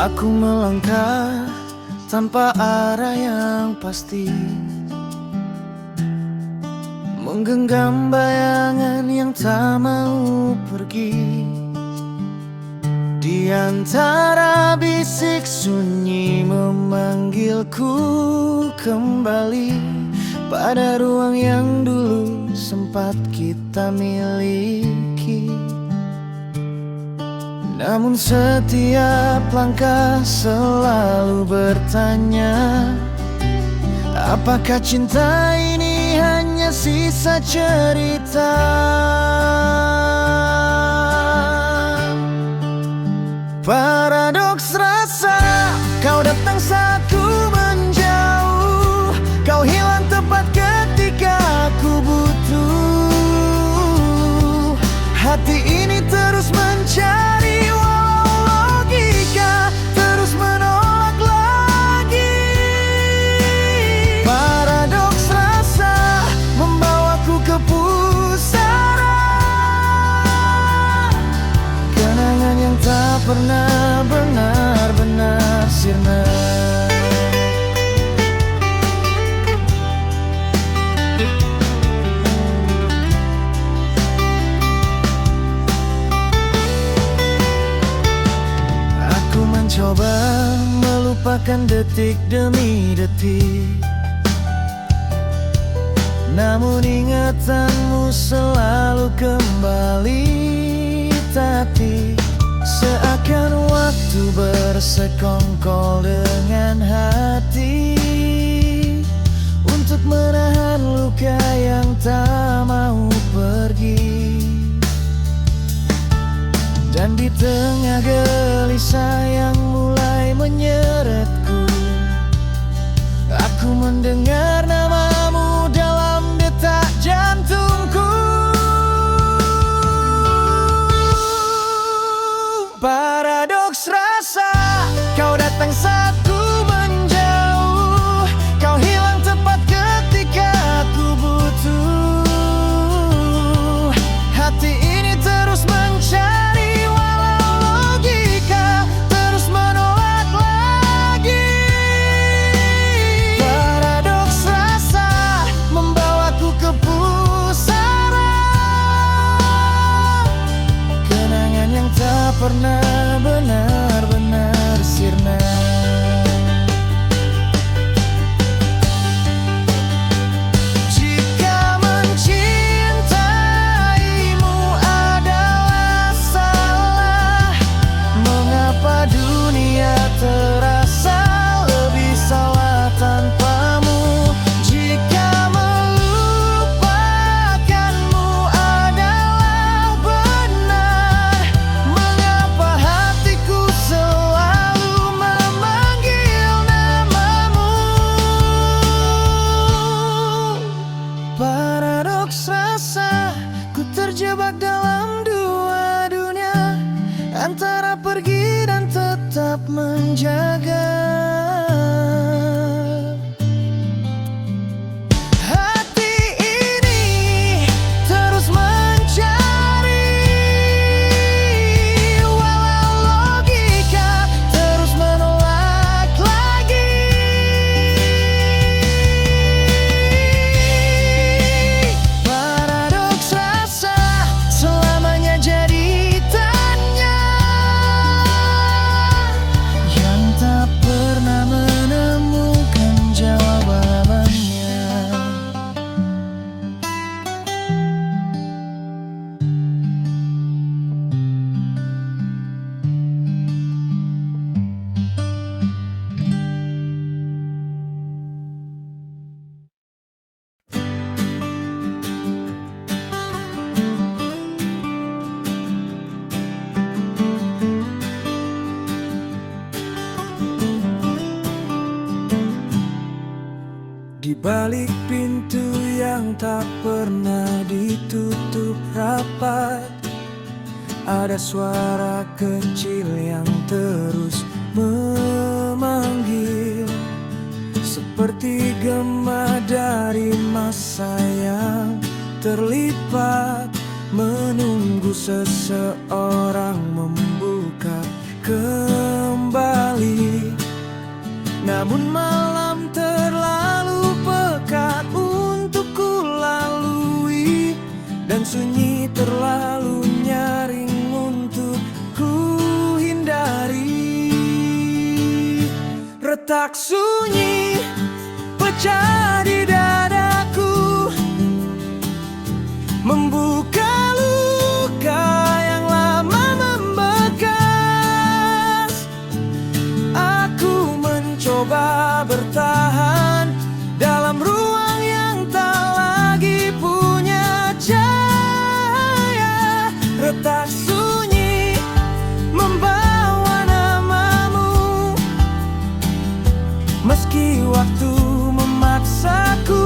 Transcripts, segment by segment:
Aku melangkah tanpa arah yang pasti, menggenggam bayangan yang tak mau pergi. Di antara bisik sunyi memanggilku kembali pada ruang yang dulu sempat kita miliki. Namun setiap langkah selalu bertanya, apakah cinta ini hanya sisa cerita? Paradoks rasa, kau datang saat ku menjauh, kau hilang tepat ketika aku butuh. Hati ini terus mencari, walau logika terus menolak lagi. Paradoks rasa membawaku ke pusara, kenangan yang tak pernah benar-benar sirna. Coba melupakan detik demi detik, namun ingatanmu selalu kembali tatih. Seakan waktu bersekongkol dengan hati, untuk menahan luka yang tak mau pergi. Dan di tengah gelisah yang mulai menyeretku, aku mendengar namamu dalam detak jantungku. Paradoks rasa, kau datang saat ku menjauh, kau hilang tepat ketika aku butuh. Hati ini terus mencari, pernah benar-benar sirna. Jika mencintaimu adalah salah, mengapa dunia terasa lebih salah tanpamu? Jika melupakanmu adalah benar, selalu memanggil namamu. Paradoks rasa, ku terjebak dalam dua dunia, antara pergi dan tetap menjaga. Di balik pintu yang tak pernah ditutup rapat, ada suara kecil yang terus memanggil, seperti gema dari masa yang terlipat, menunggu seseorang membuka kembali. kembali. Namun malam terlalu pekat untuk ku lalui, dan sunyi terlalu nyaring untuk ku hindari. Retak sunyi pecah di dadaku, membuka luka yang lama membekas. Aku mencoba bertahan dalam ruang yang tak lagi punya cahaya. Retak sunyi membawa namamu, meski waktu memaksaku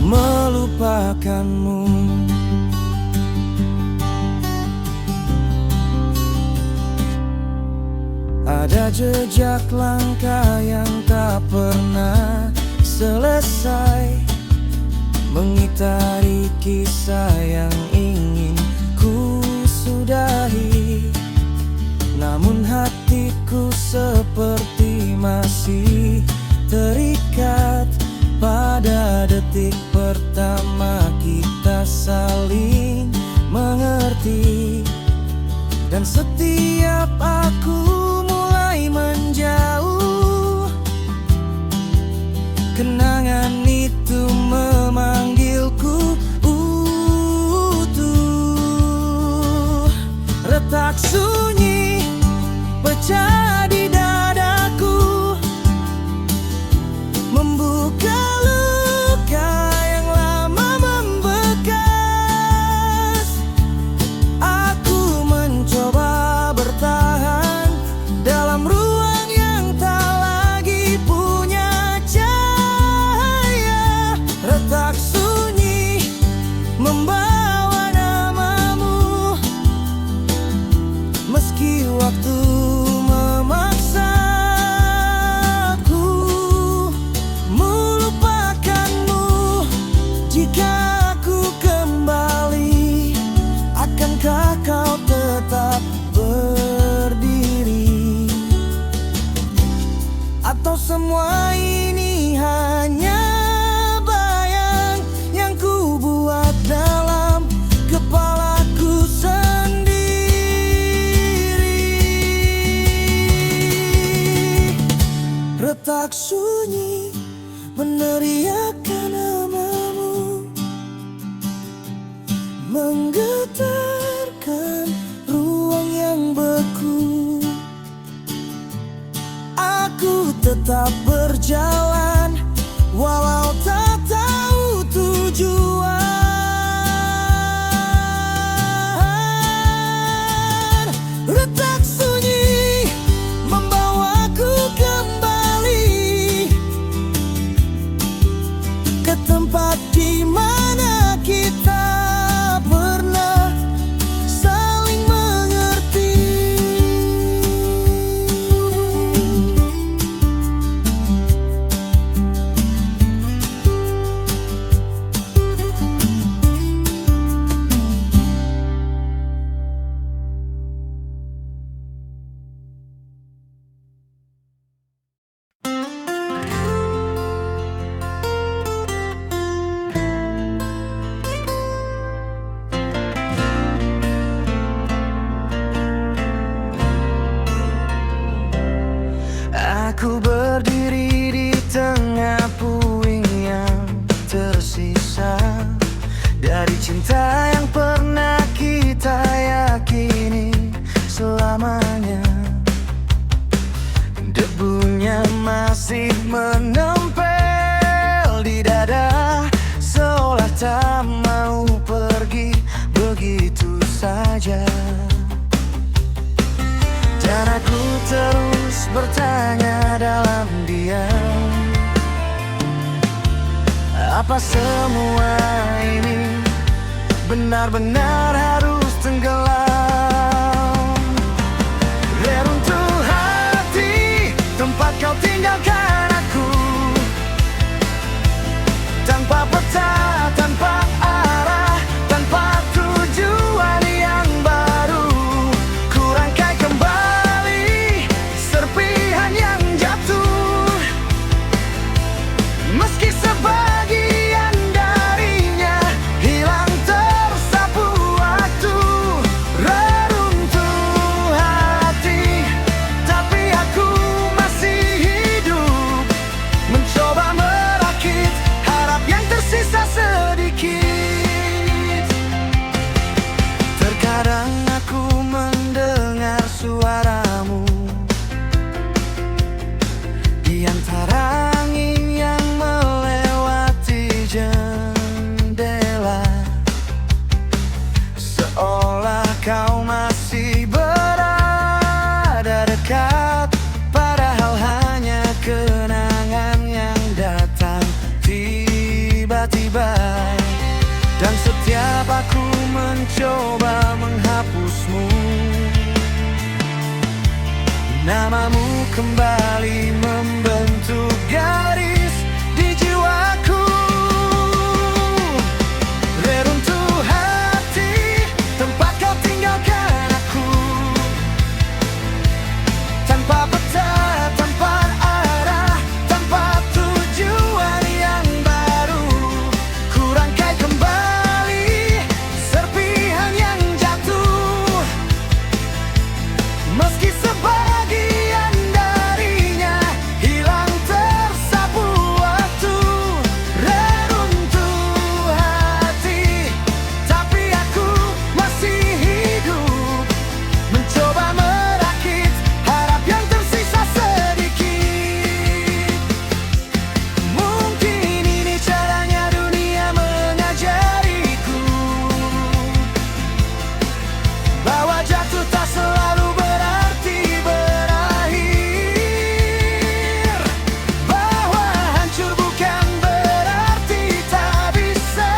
melupakanmu. Ada jejak langkah yang tak pernah selesai, mengitari kisah yang ingin ku sudahi. Namun hatiku seperti masih terikat pada detik pertama kita saling mengerti. Dan setiap aku mulai menjauh, kenangan itu memanggilku utuh. Retak sunyi pecah di dadaku, membuka luka yang lama membekas. Aku mencoba bertahan dalam ruang yang tak lagi punya cahaya. Retak sunyi membawa namamu, meski waktu memaksaku melupakanmu. Jika aku kembali, akankah kau tetap berdiri? Atau semua ini hanya bayang yang ku buat dalam kepalaku sendiri? Retak sunyi meneriakkan namamu, menggetarkan ruang yang beku. Aku tetap berjalan walau tak tahu tujuan. Retak sunyi membawaku kembali ke tempat di mana kita pernah saling mengerti. Aku berdiri di tengah puing yang tersisa dari cinta yang pernah kita yakini selamanya. Debunya masih menempel di dada, seolah tak mau pergi begitu saja. Dan aku terus bertanya dalam diam, apa semua ini benar-benar harus tenggelam? Reruntuh hati, tempat kau tinggalkan aku, tanpa peta, tanpa arah, tanpa tujuan yang baru. Kurang mencoba menghapusmu. Namamu kembali membentuk garis di jiwaku. Reruntuh hati, tempat kau tinggalkan aku. Tanpa peta, tanpa arah, tanpa tujuan yang baru. Ku rangkai kembali serpihan yang jatuh. Meski sebagian darinya hilang tersapu waktu. Reruntuh hati, tapi aku masih hidup, mencoba merakit harap yang tersisa sedikit. Mungkin ini caranya dunia mengajariku, bahwa jatuh tak selalu berarti berakhir, bahwa hancur bukan berarti tak bisa.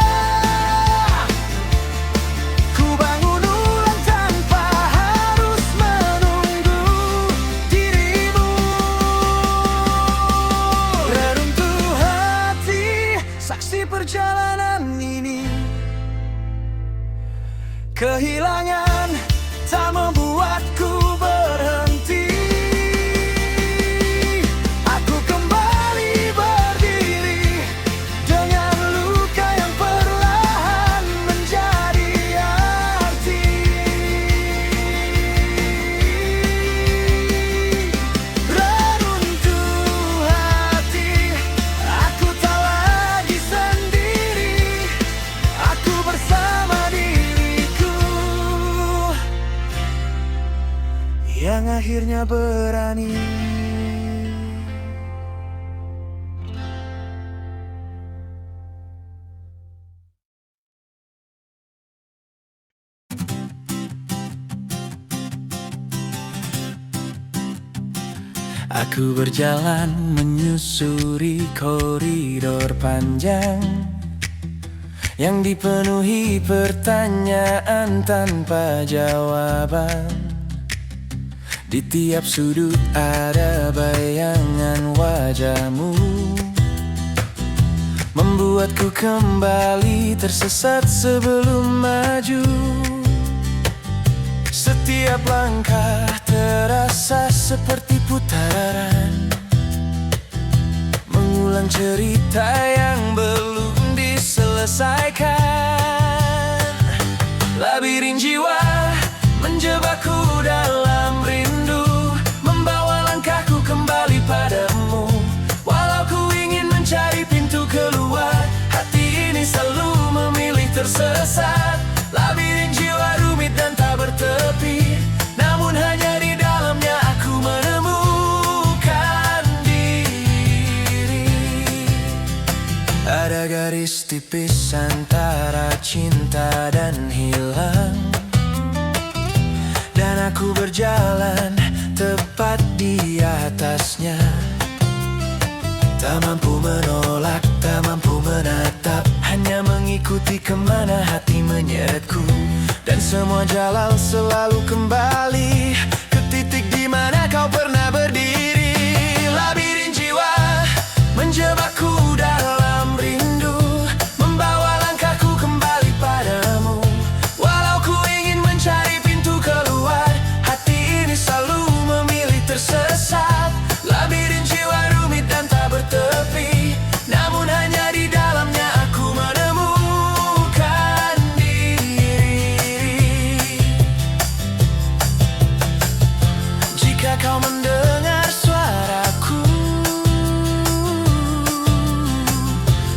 Ku bangun ulang tanpa harus menunggu dirimu. Reruntuh hati, saksi perjalanan ini. Kehilangan tak membuatku berhenti. Aku kembali berdiri dengan luka yang perlahan menjadi arti. Reruntuh hati, aku tak lagi sendiri. Aku bersama diriku yang akhirnya berani. Aku berjalan menyusuri koridor panjang yang dipenuhi pertanyaan tanpa jawaban. Di tiap sudut ada bayangan wajahmu, membuatku kembali tersesat sebelum maju. Setiap langkah terasa seperti putaran, mengulang cerita yang belum diselesaikan. Labirin jiwa menjebakku dalam rindu, membawa langkahku kembali padamu. Walau ku ingin mencari pintu keluar, hati ini selalu memilih tersesat. Labirin jiwa rumit dan tak bertepi, namun hanya di dalamnya aku menemukan diri. Ada garis tipis antara cinta dan hilang, dan aku berjalan tepat di atasnya. Tak mampu menolak, tak mampu menatap, hanya mengikuti kemana hati menyeretku. Dan semua jalan selalu kembali ke titik di mana kau pernah berdiri. Labirin jiwa menjebakku dalam rindu, membawa langkahku kembali padamu. Walau ku ingin mencari pintu keluar, hati ini selalu memilih tersesat. Labirin jiwa rumit dan tak bertepi, namun hanya di dalamnya aku menemukan diri. Jika kau mendengar suaraku,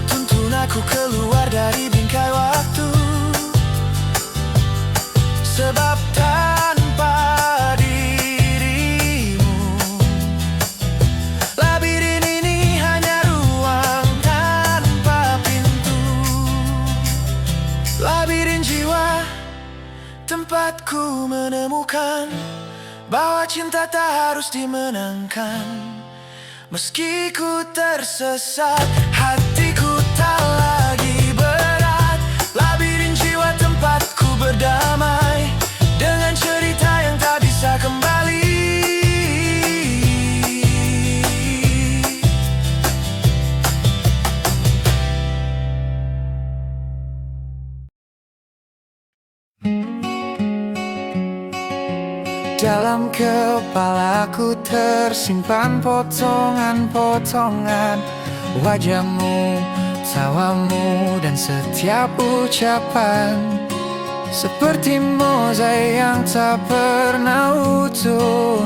tuntun aku keluar dari bingkai waktu. Sebab tanpa dirimu, labirin ini hanya ruang tanpa pintu. Labirin jiwa, tempatku menemukan bahwa cinta tak harus dimenangkan. Meski ku tersesat, hatiku tak lagi berat. Labirin jiwa, tempatku berdamai dengan cerita yang tak bisa kembali. Dalam kepalaku tersimpan potongan-potongan wajahmu, tawamu, dan setiap ucapan, seperti mozaik yang tak pernah utuh,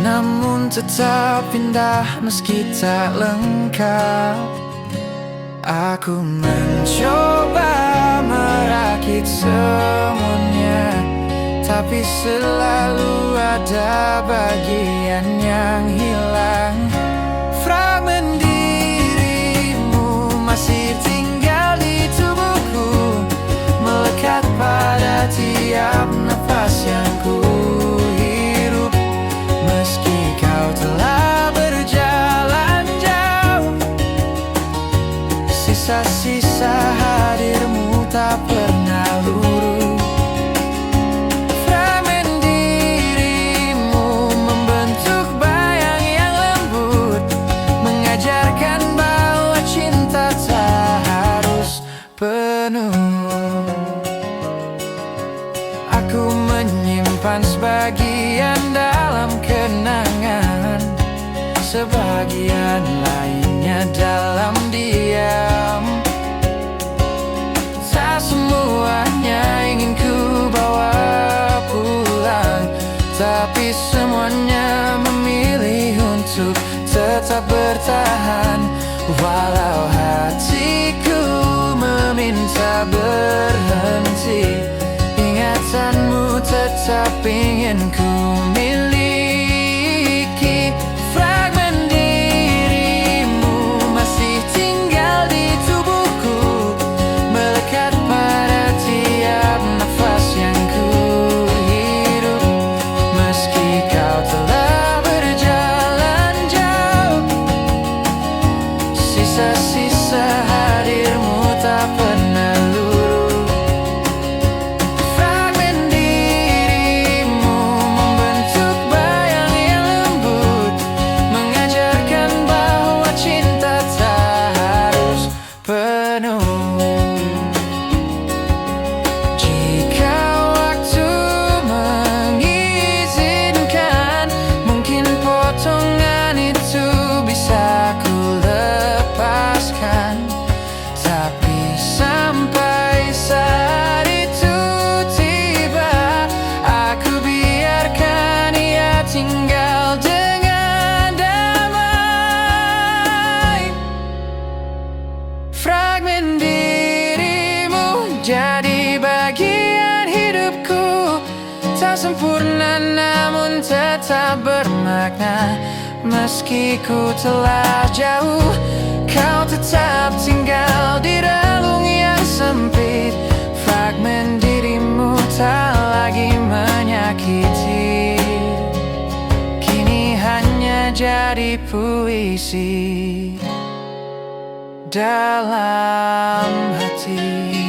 namun tetap indah meski tak lengkap. Aku mencoba merakit semuanya, tapi selalu ada bagian yang hilang. Fragmen dirimu masih tinggal di tubuhku, melekat pada tiap nafas yang ku hirup. Meski kau telah berjalan jauh, sisa-sisa hadirmu tak pernah luruh. Aku menyimpan sebagian dalam kenangan, sebagian lainnya dalam diam. Tak semuanya ingin ku bawa pulang, tapi semuanya memilih untuk tetap bertahan. Walau hatiku meminta berhenti, ingatanmu tetap ingin ku miliki. Fragmen dirimu masih tinggal di tubuhku, melekat pada tiap nafas yang ku hirup. Meski kau telah berjalan jauh, sisa-sisa hadirmu tak pernah luruh. Fragmen dirimu membentuk bayang yang lembut, mengajarkan bahwa cinta tak harus penuh. Jika waktu mengizinkan, mungkin potongan itu bisa ku lepaskan. Tapi sampai saat itu tiba, aku biarkan ia tinggal dengan damai. Fragmen dirimu jadi bagian hidupku, tak sempurna namun tetap bermakna. Meski ku telah jauh, kau tetap tinggal di relung yang sempit. Fragmen dirimu tak lagi menyakiti, kini hanya jadi puisi dalam hati.